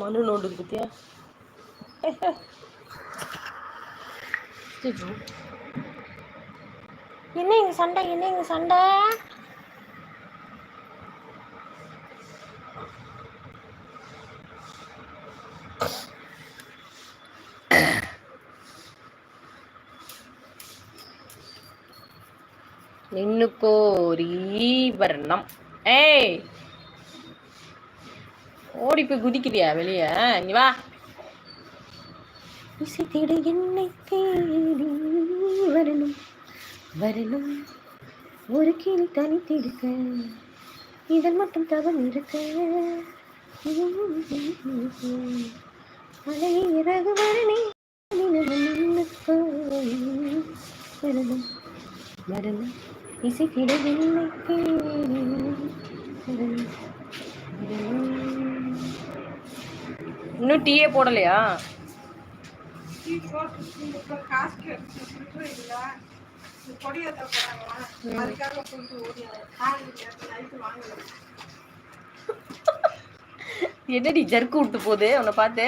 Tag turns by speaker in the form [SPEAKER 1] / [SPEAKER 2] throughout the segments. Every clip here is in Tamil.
[SPEAKER 1] மண்ணு நோண்டுது பத்தியா? என்ன இங்க சண்டை? என்ன இங்க சண்டை? நின்னுக்கோரீவர்ணம். ஏய், ஓடி போய் குதிக்கிறியா வெளிய? இங்க வா. இசை தேட என்னை தேடி வரணும் வரணும், ஒரு கிளி தனித்திருக்க, இதன் மட்டும் தவம் இருக்க, மலையை இறகு வரணி வரணும் வரணும், இசை தேட என்னை தேடி வரணும். இன்னும் டீயே போடலையா? என்னடி ஜர்க்கு விட்டு போகுது உன்னை பார்த்து?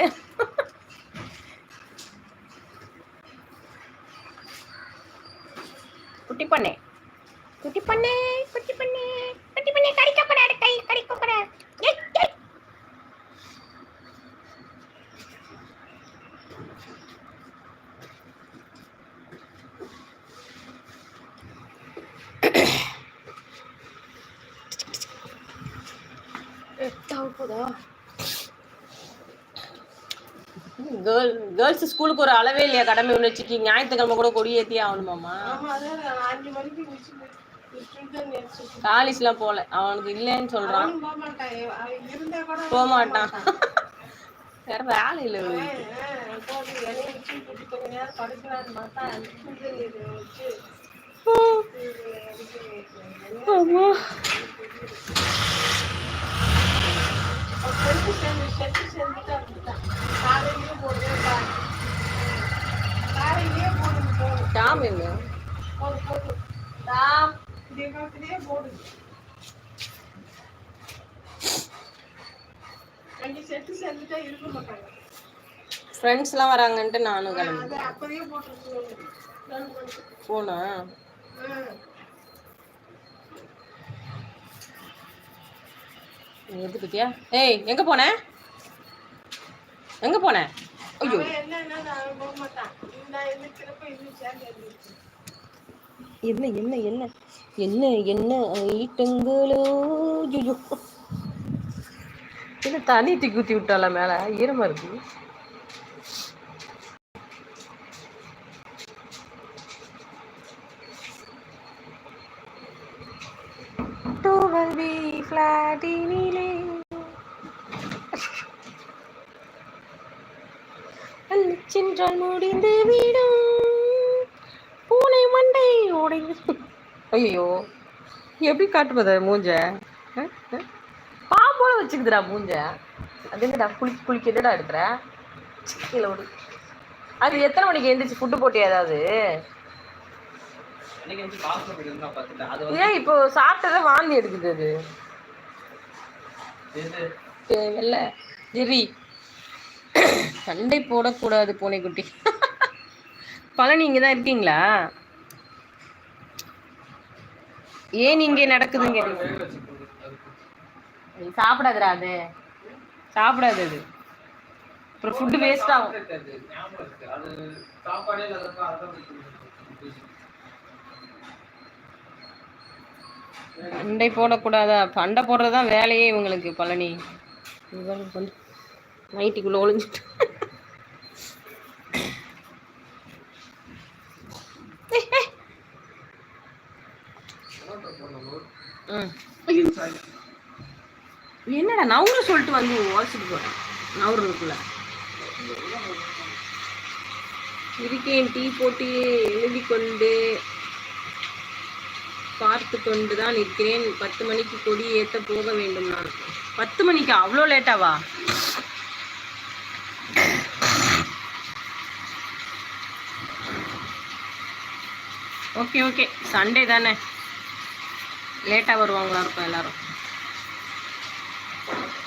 [SPEAKER 1] குட்டி பண்ணே குட்டி பண்ணே குட்டி பண்ணே குட்டி பண்ணே, கடிக்க கூடாது, கை கடிக்க கூடாது. கேர்ள்ஸ் ஸ்கூலுக்கு ஒரு அளவே இல்லையா? கடமை உணர்ச்சிக்கு ஞாயிற்றுக்கிழமை கூட கொடியேற்றி ஆகணுமாமா? காலேஜ்லாம் போல, அவனுக்கு இல்லைன்னு சொல்றான். போக மாட்டான், வேற வேலை இல்லை. ஃப்ரெண்ட்ஸ்லாம் வராங்கன்ட்டு நானும் கிளம்பி போனா. எது பத்தியா? ஏய், எங்க போன? எங்க போன? ஐயோ, என்ன என்ன என்ன என்ன என்ன ஐட்டங்களோ. ஐயோ, என்ன தண்ணி தூக்கி ஊற்றி விட்டால மேல, ஈரமா இருக்கு. சென்றால் முடிந்து விடும் பூனை மண்டை உடைந்து. ஐயோ, எப்படி காட்டுப்பத மூஞ்ச? பாம்போல வச்சுக்குதுடா மூஞ்ச. அது என்னடா குளிக்கதடா இருக்கிற கீழே விடு. அது எத்தனை மணிக்கு எழுந்திரிச்சு ஃபுட்டு போட்டியா ஏதாவது? ஏன் இப்போ சாப்பிட்டத வாந்தி எடுக்குது அது? இல்ல ஜெரி, சண்டை போடக்கூடாது பூனைக்குட்டி. பழனி இங்க தான் இருக்கீங்களா? ஏன் இங்கே நடக்குதுங்க? சாப்பிடாதுடா, அது சாப்பிடாது, அது அப்புறம் ஃபுட்டு வேஸ்ட் ஆகும். சண்டை போடக்கூடாதா? சண்டை போடுறதுதான் வேலையே இவங்களுக்கு. பழனி இவங்களுக்கு வந்து நைட்டிக்குள்ள ஒளிஞ்சிட்டு என்னடா நவுறு சொல்லிட்டு வந்து வாசிட்டு போறேன். நவுறுக்குள்ள இருக்கேன், டீ போட்டு எழுதி கொண்டு பார்த்து கொண்டுதான் இருக்கிறேன். 10 மணிக்கு கொடி ஏற்ற போக வேண்டும். நான் 10 மணிக்கு அவ்வளோ லேட்டாவா? ஓகே ஓகே, சண்டே தானே, லேட்டாக வருவாங்களா இருக்கும் எல்லாரும்.